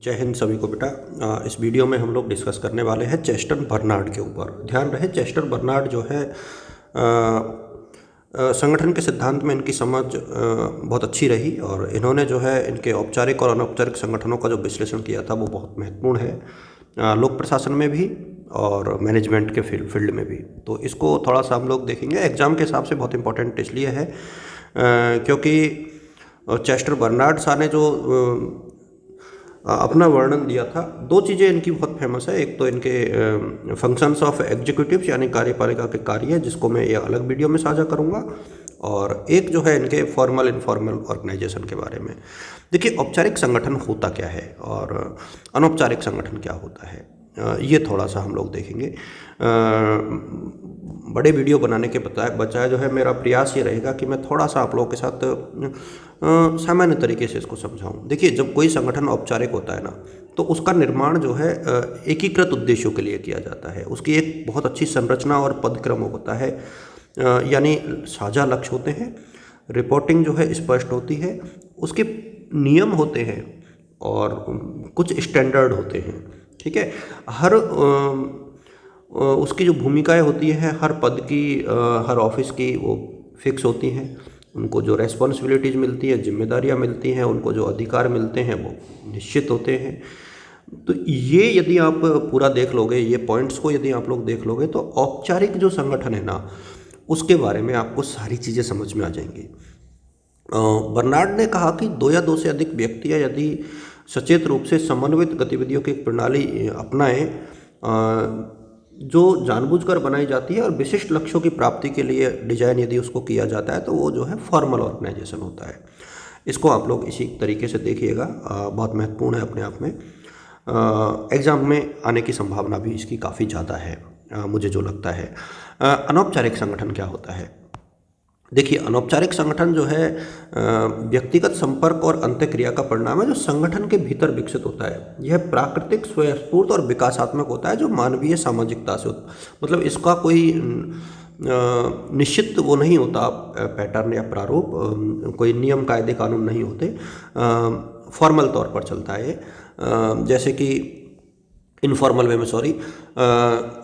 जय हिंद सभी को बेटा। इस वीडियो में हम लोग डिस्कस करने वाले हैं चेस्टर बर्नार्ड के ऊपर। ध्यान रहे चेस्टर बर्नार्ड जो है संगठन के सिद्धांत में इनकी समझ बहुत अच्छी रही और इन्होंने जो है इनके औपचारिक और अनौपचारिक संगठनों का जो विश्लेषण किया था वो बहुत महत्वपूर्ण है, लोक प्रशासन में भी और मैनेजमेंट के फील्ड में भी। तो इसको थोड़ा सा हम लोग देखेंगे। एग्ज़ाम के हिसाब से बहुत इंपॉर्टेंट इसलिए है क्योंकि चेस्टर बर्नार्ड शाह ने जो अपना वर्णन दिया था, दो चीज़ें इनकी बहुत फेमस है। एक तो इनके फंक्शंस ऑफ एग्जीक्यूटिव्स यानी कार्यपालिका के कार्य, जिसको मैं ये अलग वीडियो में साझा करूंगा, और एक जो है इनके फॉर्मल इनफॉर्मल ऑर्गेनाइजेशन के बारे में। देखिए औपचारिक संगठन होता क्या है और अनौपचारिक संगठन क्या होता है, ये थोड़ा सा हम लोग देखेंगे। बड़े वीडियो बनाने के बजाय जो है मेरा प्रयास ये रहेगा कि मैं थोड़ा सा आप लोगों के साथ सामान्य तरीके से इसको समझाऊं। देखिए जब कोई संगठन औपचारिक होता है ना, तो उसका निर्माण जो है एकीकृत उद्देश्यों के लिए किया जाता है। उसकी एक बहुत अच्छी संरचना और पदक्रम होता है, यानी साझा लक्ष्य होते हैं, रिपोर्टिंग जो है स्पष्ट होती है, उसके नियम होते हैं और कुछ स्टैंडर्ड होते हैं। ठीक है, हर उसकी जो भूमिकाएं होती है हर पद की, हर ऑफिस की, वो फिक्स होती हैं। उनको जो रेस्पॉन्सिबिलिटीज़ मिलती है, जिम्मेदारियां मिलती हैं, उनको जो अधिकार मिलते हैं वो निश्चित होते हैं। तो ये यदि आप पूरा देख लोगे, ये पॉइंट्स को यदि आप लोग देख लोगे, तो औपचारिक जो संगठन है ना, उसके बारे में आपको सारी चीज़ें समझ में आ जाएंगी। बर्नार्ड ने कहा कि दो या दो से अधिक व्यक्तियाँ यदि सचेत रूप से समन्वित गतिविधियों की एक प्रणाली अपनाएं जो जानबूझकर बनाई जाती है और विशिष्ट लक्ष्यों की प्राप्ति के लिए डिजाइन यदि उसको किया जाता है, तो वो जो है फॉर्मल ऑर्गेनाइजेशन होता है। इसको आप लोग इसी तरीके से देखिएगा, बहुत महत्वपूर्ण है अपने आप में। एग्ज़ाम में आने की संभावना भी इसकी काफ़ी ज़्यादा है, मुझे जो लगता है। अनौपचारिक संगठन क्या होता है? देखिए अनौपचारिक संगठन जो है व्यक्तिगत संपर्क और अंतःक्रिया का परिणाम है, जो संगठन के भीतर विकसित होता है। यह प्राकृतिक, स्वयंस्फूर्त और विकासात्मक होता है, जो मानवीय सामाजिकता से मतलब इसका कोई निश्चित वो नहीं होता, पैटर्न या प्रारूप, कोई नियम कायदे कानून नहीं होते, फॉर्मल तौर पर चलता है। जैसे कि इनफॉर्मल वे में, सॉरी,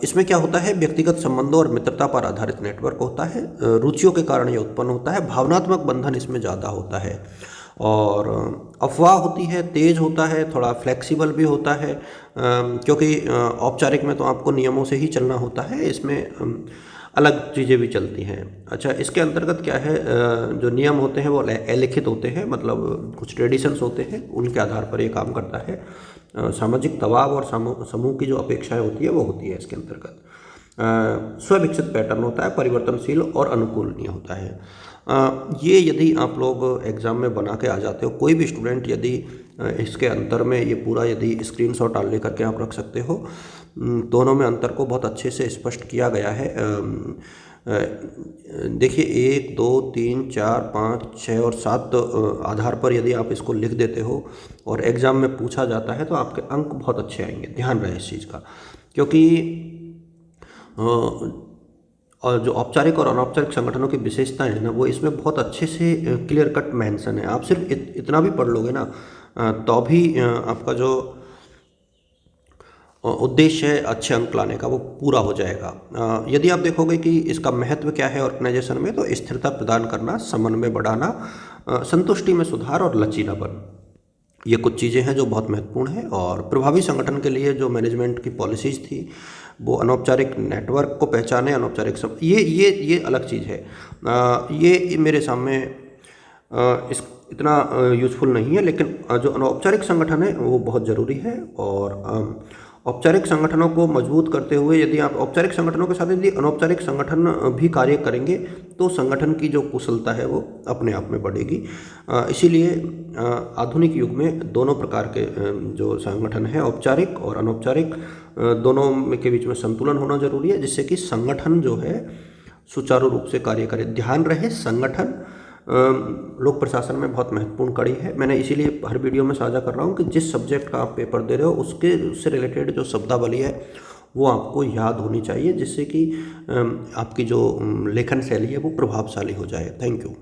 इसमें क्या होता है, व्यक्तिगत संबंधों और मित्रता पर आधारित नेटवर्क होता है, रुचियों के कारण ये उत्पन्न होता है, भावनात्मक बंधन इसमें ज़्यादा होता है, और अफवाह होती है, तेज होता है, थोड़ा फ्लेक्सिबल भी होता है, क्योंकि औपचारिक में तो आपको नियमों से ही चलना होता है, इसमें अलग चीज़ें भी चलती हैं। अच्छा, इसके अंतर्गत क्या है, जो नियम होते हैं वो अलिखित होते हैं, मतलब कुछ ट्रेडिशंस होते हैं, उनके आधार पर ये काम करता है। सामाजिक दबाव और समूह की जो अपेक्षाएं होती है वो होती है इसके अंतर्गत। स्वविकसित पैटर्न होता है, परिवर्तनशील और अनुकूलनीय होता है। ये यदि आप लोग एग्ज़ाम में बना के आ जाते हो, कोई भी स्टूडेंट यदि इसके अंतर में ये पूरा यदि स्क्रीनशॉट डाल लेकर के आप रख सकते हो, दोनों में अंतर को बहुत अच्छे से स्पष्ट किया गया है। देखिए 1, 2, 3, 4, 5, 6 और 7 आधार पर यदि आप इसको लिख देते हो और एग्ज़ाम में पूछा जाता है तो आपके अंक बहुत अच्छे आएंगे। ध्यान रहे इस चीज़ का, क्योंकि और जो औपचारिक और अनौपचारिक संगठनों की विशेषताएं हैं ना, वो इसमें बहुत अच्छे से क्लियर कट मेंशन है। आप सिर्फ इतना भी पढ़ लोगे ना, तो भी आपका जो उद्देश्य है अच्छे अंक लाने का, वो पूरा हो जाएगा। यदि आप देखोगे कि इसका महत्व क्या है ऑर्गेनाइजेशन में, तो स्थिरता प्रदान करना, समन्वय बढ़ाना, संतुष्टि में सुधार और लचीलापन, ये कुछ चीज़ें हैं जो बहुत महत्वपूर्ण है। और प्रभावी संगठन के लिए जो मैनेजमेंट की पॉलिसीज़ थी, वो अनौपचारिक नेटवर्क को पहचाने, अनौपचारिक ये अलग चीज़ है। ये मेरे सामने इस इतना यूज़फुल नहीं है, लेकिन जो अनौपचारिक संगठन है वो बहुत ज़रूरी है। और औपचारिक संगठनों को मजबूत करते हुए यदि आप औपचारिक संगठनों के साथ यदि अनौपचारिक संगठन भी कार्य करेंगे, तो संगठन की जो कुशलता है वो अपने आप में बढ़ेगी। इसीलिए आधुनिक युग में दोनों प्रकार के जो संगठन है, औपचारिक और अनौपचारिक, दोनों के बीच में संतुलन होना जरूरी है, जिससे कि संगठन जो है सुचारू रूप से कार्य करे। ध्यान रहे संगठन लोक प्रशासन में बहुत महत्वपूर्ण कड़ी है। मैंने इसीलिए हर वीडियो में साझा कर रहा हूँ कि जिस सब्जेक्ट का आप पेपर दे रहे हो उससे रिलेटेड जो शब्दावली है वो आपको याद होनी चाहिए, जिससे कि आपकी जो लेखन शैली है वो प्रभावशाली हो जाए। Thank you.